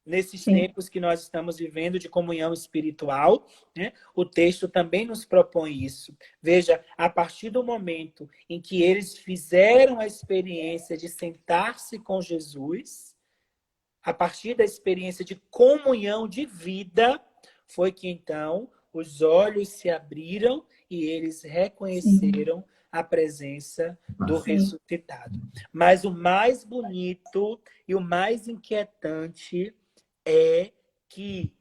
Nesses Sim. tempos que nós estamos vivendo de comunhão espiritual, né? O texto também nos propõe isso. Veja, a partir do momento em que eles fizeram a experiência de sentar-se com Jesus, a partir da experiência de comunhão de vida, foi que então os olhos se abriram e eles reconheceram a presença do Sim. ressuscitado. Mas o mais bonito e o mais inquietante é que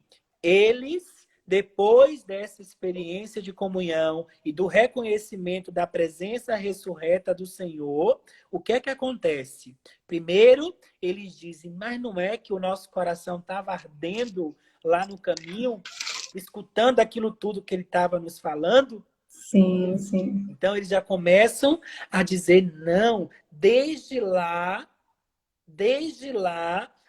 eles, depois dessa experiência de comunhão e do reconhecimento da presença ressurreta do Senhor, o que é que acontece? Primeiro, eles dizem, mas não é que o nosso coração estava ardendo lá no caminho, escutando aquilo tudo que ele estava nos falando? Sim, sim. Então, eles já começam a dizer, não, desde lá,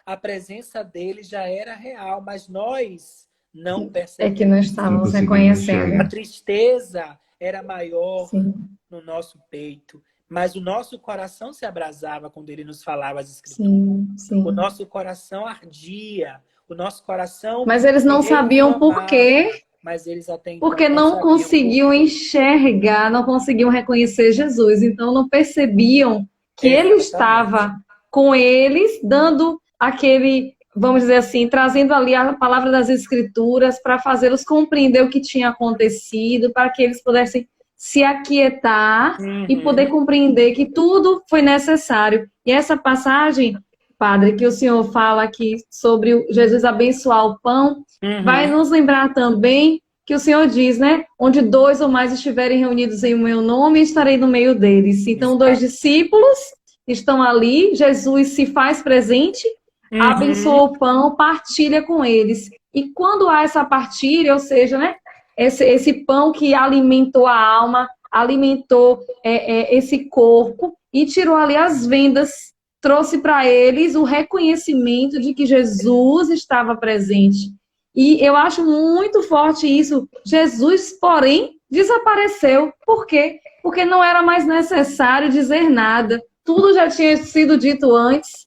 a presença dele já era real, mas nós não É percebemos. que não Não estávamos conseguimos reconhecendo. A enxergar. tristeza era maior Sim. no nosso peito, mas o nosso coração se abrasava quando ele nos falava as escrituras. Sim, O sim. nosso coração ardia, o nosso coração Mas eles se não sabiam por reclamava, quê, mas eles até então porque não não sabiam por conseguiam quê. enxergar, não conseguiam reconhecer Jesus. Então não percebiam que ele Exatamente. estava com eles, dando aquele, vamos dizer assim, trazendo ali a palavra das Escrituras para fazê-los compreender o que tinha acontecido, para que eles pudessem se aquietar e poder Uhum, compreender que tudo foi necessário. E essa passagem, Padre, que o senhor fala aqui sobre Jesus abençoar o pão, vai uhum. nos lembrar também que o Senhor diz, né? Onde dois ou mais estiverem reunidos em meu nome, estarei no meio deles. Então, dois Exato. discípulos estão ali, Jesus se faz presente, Uhum, abençoa o pão, partilha com eles. E quando há essa partilha, ou seja, né? Esse pão que alimentou a alma, alimentou esse corpo e tirou ali as vendas, trouxe para eles o reconhecimento de que Jesus estava presente. E eu acho muito forte isso. Jesus, porém, desapareceu. Por quê? Porque não era mais necessário dizer nada. Tudo já tinha sido dito antes.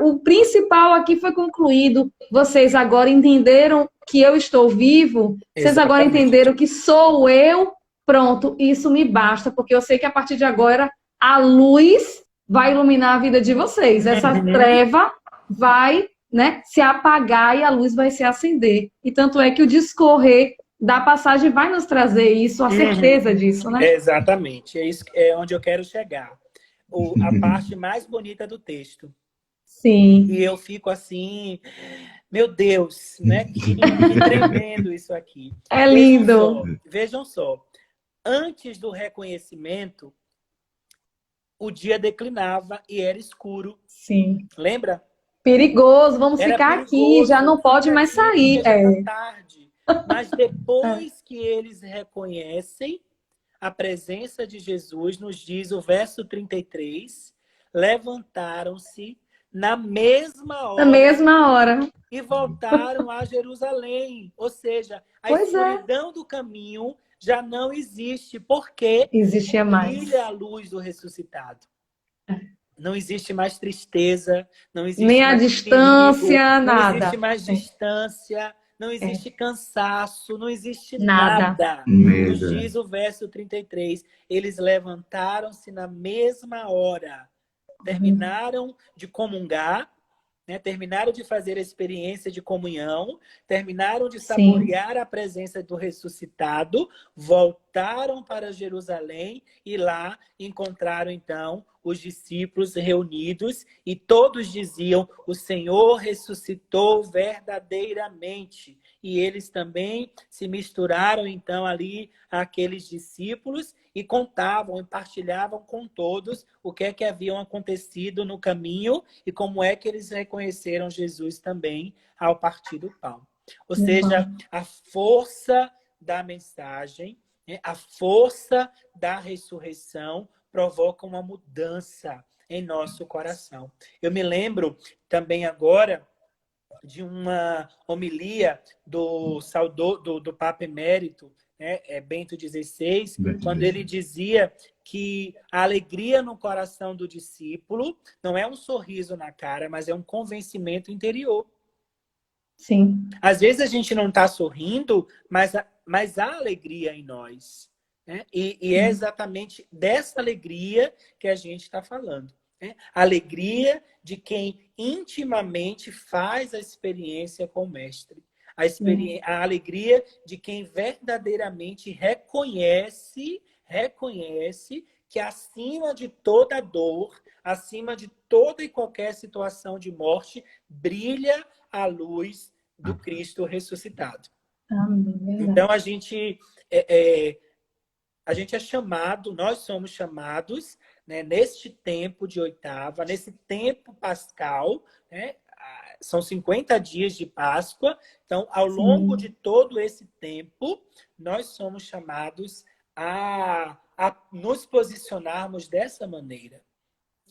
O principal aqui foi concluído. Vocês agora entenderam que eu estou vivo? Vocês agora exatamente. entenderam que sou eu? Pronto, isso me basta, porque eu sei que a partir de agora a luz vai iluminar a vida de vocês. Essa Uhum, treva vai, né, se apagar e a luz vai se acender. E tanto é que o discorrer da passagem vai nos trazer isso, a uhum. certeza disso, né? Exatamente. É isso, é onde eu quero chegar. A parte mais bonita do texto. Sim, E eu fico assim, meu Deus, né? Que tremendo isso aqui. é Vejam lindo. só, vejam só. Antes do reconhecimento, o dia declinava e era escuro. Sim. Lembra? Perigoso, vamos Era ficar aqui, já perigoso. não pode Fica mais aqui sair. porque já está tarde. Mas depois que eles reconhecem a presença de Jesus, nos diz o verso 33, levantaram-se na mesma Na hora mesma hora. e voltaram a Jerusalém. Ou seja, a Pois é, escuridão do caminho já não existe, porque existia mais. brilha a luz do ressuscitado. Não existe mais tristeza, não existe Nem a mais distância, perigo, não nada. existe mais distância, não existe cansaço, não existe Nada. nada. Nos Medo. diz o verso 33, eles levantaram-se na mesma hora, terminaram de comungar, né? Terminaram de fazer a experiência de comunhão, terminaram de saborear a presença do ressuscitado, voltaram para Jerusalém e lá encontraram então os discípulos reunidos e todos diziam: o Senhor ressuscitou verdadeiramente. E eles também se misturaram então ali àqueles discípulos e contavam e partilhavam com todos o que é que haviam acontecido no caminho e como é que eles reconheceram Jesus também ao partir do pão. Ou seja, a força da mensagem, né, a força da ressurreição provoca uma mudança em nosso coração. Eu me lembro também agora de uma homilia do Papa Emérito, né, Bento XVI, quando ele dizia que a alegria no coração do discípulo não é um sorriso na cara, mas é um convencimento interior. Sim. Às vezes a gente não está sorrindo, mas há alegria em nós. Né? E é exatamente dessa alegria que a gente está falando. Né? A alegria de quem intimamente faz a experiência com o Mestre. A alegria de quem verdadeiramente reconhece que acima de toda dor, acima de toda e qualquer situação de morte, brilha a luz do Cristo ressuscitado. Então a gente é chamado, nós somos chamados, né, neste tempo de oitava, nesse tempo pascal, né, são 50 dias de Páscoa. Então, ao longo de todo esse tempo, nós somos chamados a nos posicionarmos dessa maneira.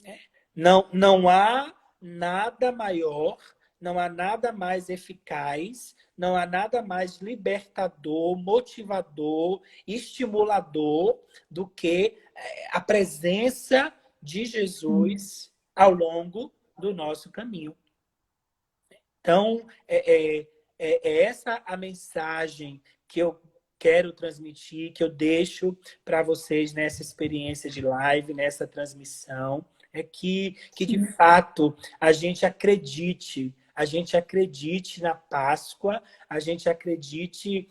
Né? Não há nada maior, não há nada mais eficaz, não há nada mais libertador, motivador, estimulador do que a presença de Jesus ao longo do nosso caminho. Então, é essa a mensagem que eu quero transmitir, que eu deixo para vocês nessa experiência de live, nessa transmissão, é que de fato a gente acredite na Páscoa, a gente acredite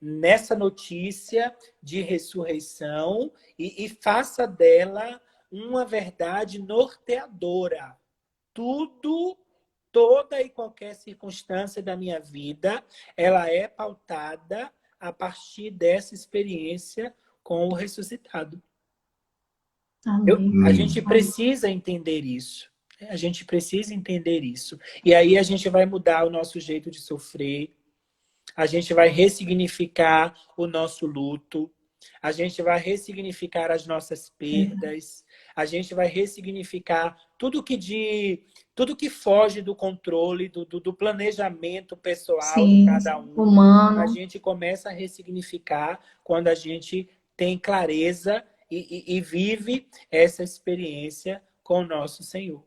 nessa notícia de ressurreição e faça dela uma verdade norteadora. Toda e qualquer circunstância da minha vida, ela é pautada a partir dessa experiência com o ressuscitado. A gente precisa entender isso. A gente precisa entender isso. E aí a gente vai mudar o nosso jeito de sofrer, a gente vai ressignificar o nosso luto, a gente vai ressignificar as nossas perdas, a gente vai ressignificar tudo que foge do controle, do planejamento pessoal de cada um. Humano. A gente começa a ressignificar quando a gente tem clareza e vive essa experiência com o nosso Senhor.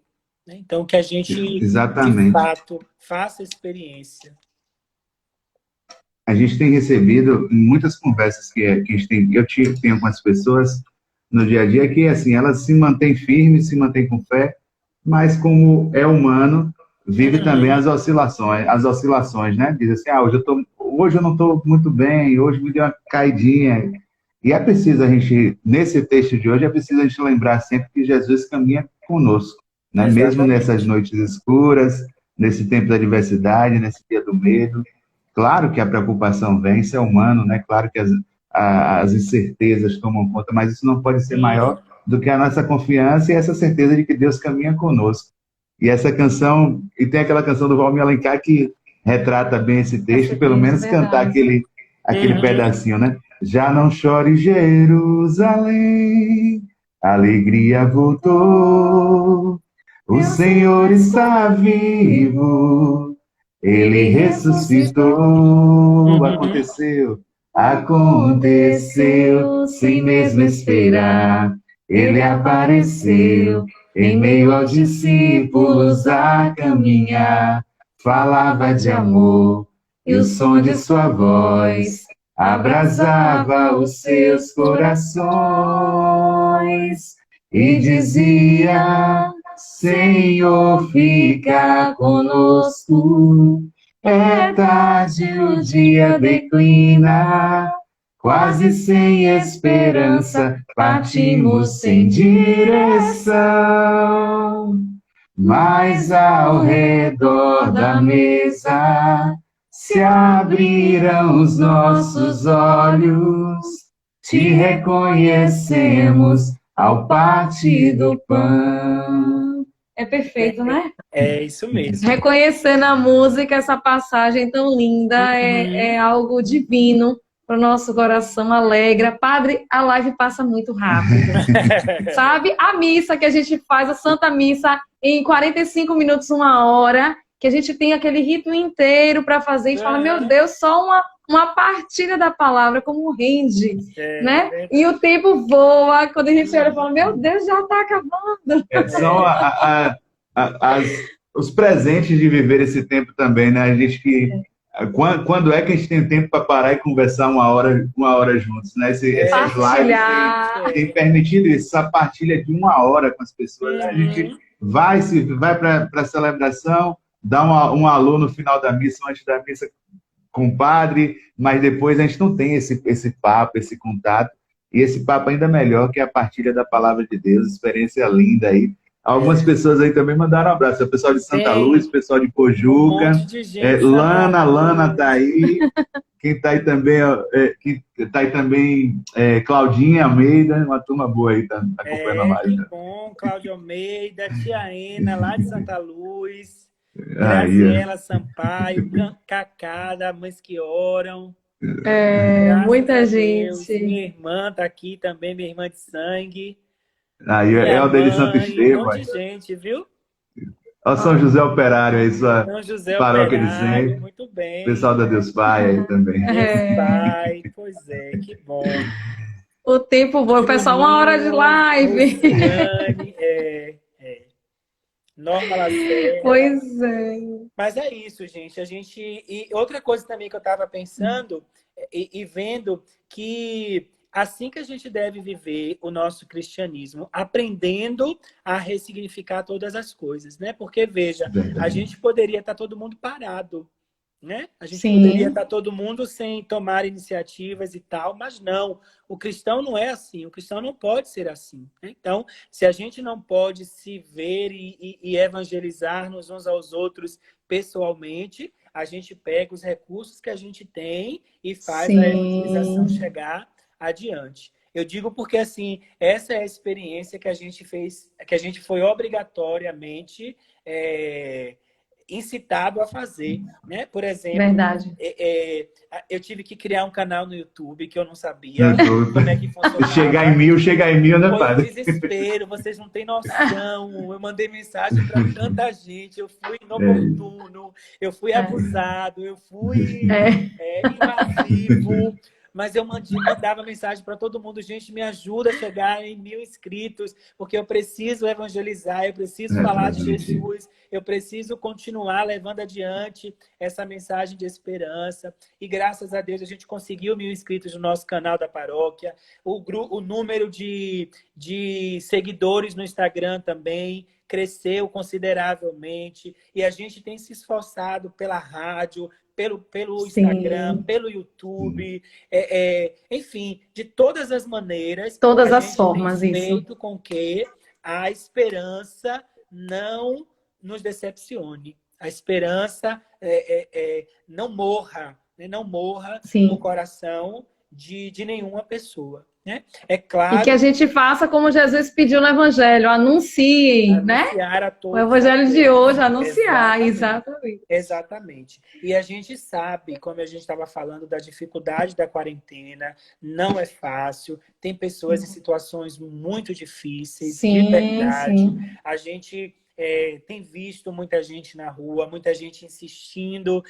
Então, que a gente, de fato, faça a experiência. A gente tem recebido muitas conversas que eu tenho com as pessoas no dia a dia, que assim, elas se mantêm firmes, se mantêm com fé, mas como é humano, vive também as oscilações, né? Diz assim, hoje eu não estou muito bem, hoje me deu uma caidinha. E é preciso a gente, nesse texto de hoje, é preciso a gente lembrar sempre que Jesus caminha conosco, né? Mesmo nessas noites escuras, nesse tempo da adversidade, nesse dia do medo. Claro que a preocupação vem, isso é humano, né? Claro que as incertezas tomam conta, mas isso não pode ser maior do que a nossa confiança e essa certeza de que Deus caminha conosco. E essa canção, e tem aquela canção do Valmir Alencar que retrata bem esse texto, pelo menos cantar aquele pedacinho, né? Já não chore Jerusalém, a alegria voltou, o Senhor está vivo, Ele ressuscitou, aconteceu, sem mesmo esperar, ele apareceu em meio aos discípulos a caminhar. Falava de amor e o som de sua voz abrasava os seus corações e dizia: Senhor, fica conosco. É tarde, o dia declina, quase sem esperança, partimos sem direção. Mas ao redor da mesa se abriram os nossos olhos, te reconhecemos ao partir do pão. É perfeito, né? É isso mesmo. Reconhecer na música essa passagem tão linda é algo divino para o nosso coração, alegra. Padre, a live passa muito rápido. Sabe? A missa que a gente faz, a Santa Missa, em 45 minutos, 1 hora, que a gente tem aquele rito inteiro para fazer e fala, meu Deus, só uma partilha da palavra, como rende, né? E o tempo voa, quando a gente olha e fala, meu Deus, já está acabando. São os presentes de viver esse tempo também, né? A gente que... Quando é que a gente tem tempo para parar e conversar 1 hora juntos, né? Essas lives têm permitido isso, essa partilha de 1 hora com as pessoas. Né? A gente vai para a celebração, dá um alô no final da missa, antes da missa com o padre, mas depois a gente não tem esse papo, esse contato. E esse papo ainda melhor que a partilha da palavra de Deus, experiência linda aí. Algumas pessoas aí também mandaram um abraço. O pessoal de Santa Luz, o pessoal de Pojuca. Um monte de gente, Lana tá aí. Quem tá aí também, Claudinha Almeida, uma turma boa aí, tá acompanhando a live. Que bom, Cláudia Almeida, Tia Ena, lá de Santa Luz, Graziela Sampaio, Cacá, da Mães que Oram. Muita gente. Minha irmã tá aqui também, minha irmã de sangue. Aí é o dele Santo Estevão. Um monte de gente, viu? Olha São José Operário aí, sua São José paróquia de Operário, sempre. muito bem. Pessoal da Deus Pai aí também. Deus Pai, pois é, que bom. O tempo voa, o pessoal, 1 hora de live. Norma Lacerda. Pois é. Mas é isso, gente. E outra coisa também que eu estava pensando e vendo que assim que a gente deve viver o nosso cristianismo, aprendendo a ressignificar todas as coisas, né? Porque, veja, a gente poderia estar todo mundo parado, né? A gente poderia estar todo mundo sem tomar iniciativas e tal, mas não. O cristão não é assim, o cristão não pode ser assim. Né? Então, se a gente não pode se ver e evangelizar-nos uns aos outros pessoalmente, a gente pega os recursos que a gente tem e faz a evangelização chegar adiante. Eu digo porque, assim, essa é a experiência que a gente fez, que a gente foi obrigatoriamente incitado a fazer, né? Por exemplo, eu tive que criar um canal no YouTube que eu não sabia como é que funcionava. Chegar em mil, né, padre? Foi um desespero, vocês não têm noção. Eu mandei mensagem para tanta gente, eu fui inoportuno, eu fui abusado, eu fui invasivo. Mas eu mandava mensagem para todo mundo, gente, me ajuda a chegar em 1000 inscritos, porque eu preciso evangelizar, eu preciso falar de Jesus, eu preciso continuar levando adiante essa mensagem de esperança. E graças a Deus a gente conseguiu 1000 inscritos no nosso canal da paróquia, o número de seguidores no Instagram também cresceu consideravelmente, e a gente tem se esforçado pela rádio, pelo Instagram, pelo YouTube, enfim, de todas as maneiras. Todas as formas, isso. Feito com que a esperança não nos decepcione. A esperança não morra, né? Não morra no coração de nenhuma pessoa. Né? É claro. E que a gente faça como Jesus pediu no Evangelho, anunciem, né? O Evangelho de hoje, anunciar, exatamente. Exatamente. E a gente sabe, como a gente estava falando, da dificuldade da quarentena, não é fácil, tem pessoas em situações muito difíceis, de verdade. A gente tem visto muita gente na rua, muita gente insistindo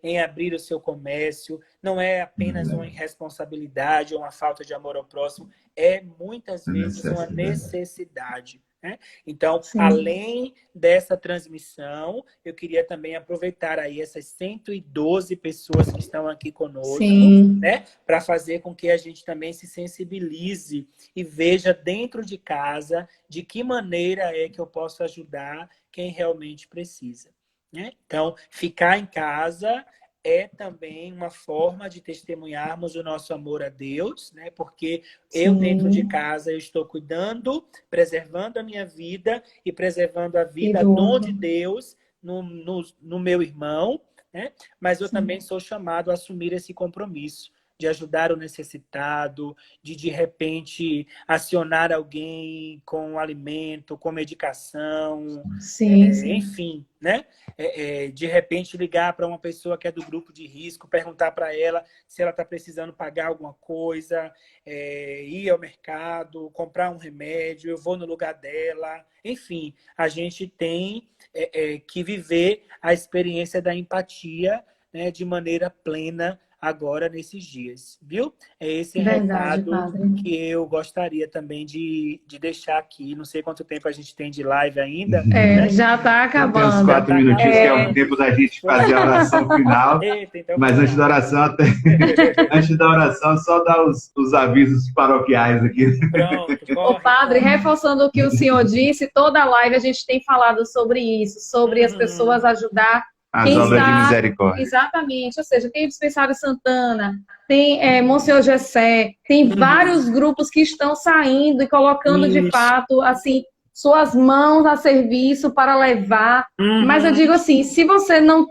em abrir o seu comércio. Não é apenas uma irresponsabilidade ou uma falta de amor ao próximo, é muitas vezes uma necessidade. Né? Então, Sim. além dessa transmissão, eu queria também aproveitar aí essas 112 pessoas que estão aqui conosco, Sim. né? Para fazer com que a gente também se sensibilize e veja dentro de casa de que maneira é que eu posso ajudar quem realmente precisa. Né? Então, ficar em casa é também uma forma de testemunharmos o nosso amor a Deus, né? Porque eu dentro de casa eu estou cuidando, preservando a minha vida e preservando a vida, a dom de Deus no meu irmão, né? Mas eu também sou chamado a assumir esse compromisso de ajudar o necessitado, de repente acionar alguém com alimento, com medicação, enfim, né? De repente ligar para uma pessoa que é do grupo de risco, perguntar para ela se ela está precisando pagar alguma coisa, ir ao mercado, comprar um remédio, eu vou no lugar dela. Enfim, a gente tem que viver a experiência da empatia, né, de maneira plena agora nesses dias, viu? É esse recado que eu gostaria também de deixar aqui. Não sei quanto tempo a gente tem de live ainda. Né? Já está acabando. Tem uns 4 minutinhos, que é o tempo da gente fazer a oração final. Eita, então, mas antes da oração, antes da oração, só dar os avisos paroquiais aqui. Pronto, Ô, padre, reforçando o que o senhor disse, toda a live a gente tem falado sobre isso, sobre as pessoas ajudar as obras de misericórdia. Exatamente, ou seja, tem o Dispensário Santana, tem Monsenhor Gessé, tem vários grupos que estão saindo e colocando de fato, assim, suas mãos a serviço para levar. Mas eu digo assim, se você não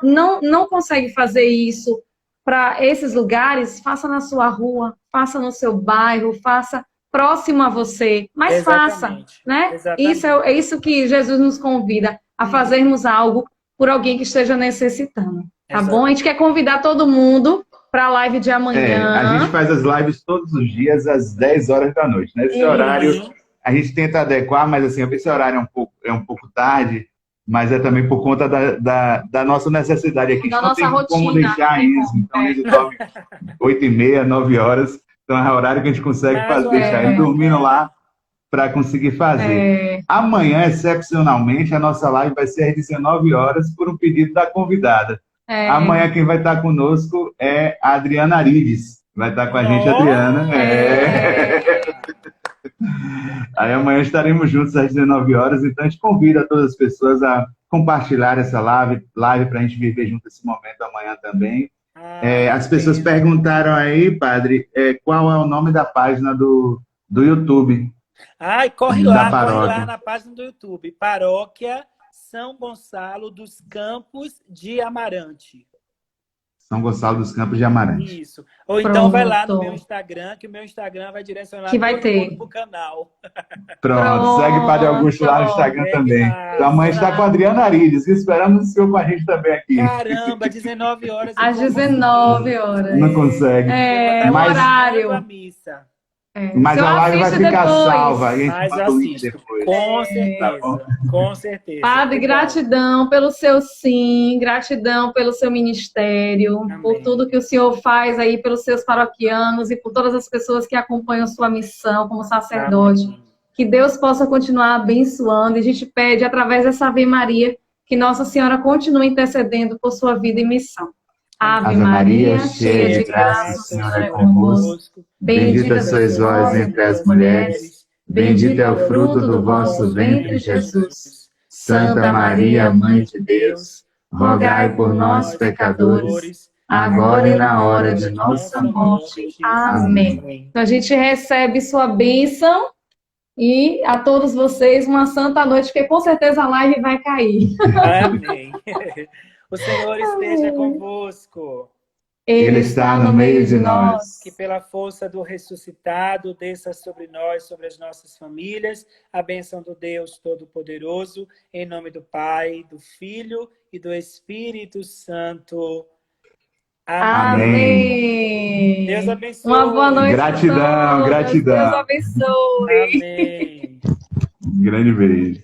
consegue fazer isso para esses lugares, faça na sua rua, faça no seu bairro, faça próximo a você, mas faça, né? É isso que Jesus nos convida, a fazermos algo por alguém que esteja necessitando, tá bom? A gente quer convidar todo mundo para a live de amanhã. A gente faz as lives todos os dias às 10 horas da noite. Nesse horário, a gente tenta adequar, mas assim, esse horário é um pouco tarde, mas é também por conta da nossa necessidade aqui. Da nossa rotina. Como deixar isso. Então, a gente dorme 8h30, 9 horas. Então, é o horário que a gente consegue deixar ele dormindo lá para conseguir fazer. Amanhã, excepcionalmente, a nossa live vai ser às 19 horas por um pedido da convidada. Amanhã quem vai estar conosco é a Adriana Arides. Vai estar com a gente, Adriana. Aí amanhã estaremos juntos às 19 horas, então a gente convida todas as pessoas a compartilhar essa live para a gente viver junto esse momento amanhã também. As pessoas perguntaram aí, padre, qual é o nome da página do YouTube. Corre lá na página do YouTube, Paróquia São Gonçalo dos Campos de Amarante. São Gonçalo dos Campos de Amarante. Isso. Ou então vai lá no meu Instagram, que o meu Instagram vai direcionar todo mundo pro canal. Pronto, segue o Padre Augusto lá no Instagram também. Então, amanhã está com a Adriana Arides. Esperamos o senhor com a gente também aqui. Caramba, 19 horas. Às 19 horas. Não consegue. Mas o horário. A missa. Mas a live vai ficar salva. E a gente eu assisto. Com certeza. Com certeza. Padre, gratidão pelo seu sim, gratidão pelo seu ministério, por tudo que o senhor faz aí pelos seus paroquianos e por todas as pessoas que acompanham sua missão como sacerdote. Que Deus possa continuar abençoando. E a gente pede, através dessa Ave Maria, que Nossa Senhora continue intercedendo por sua vida e missão. Ave Maria, cheia de graça, o Senhor é convosco. Bendita sois vós entre as mulheres, bendito é o fruto do vosso ventre, Jesus. Santa Maria, Mãe de Deus, rogai por nós, pecadores, agora e na hora de nossa morte. Amém. Então a gente recebe sua bênção e a todos vocês uma santa noite, porque com certeza a live vai cair. Amém. O Senhor esteja convosco. Ele está no meio de nós. Que pela força do ressuscitado desça sobre nós, sobre as nossas famílias, a bênção do Deus Todo-Poderoso, em nome do Pai, do Filho e do Espírito Santo. Amém. Deus abençoe. Uma boa noite. Gratidão, gratidão. Deus abençoe. Amém. Grande beijo.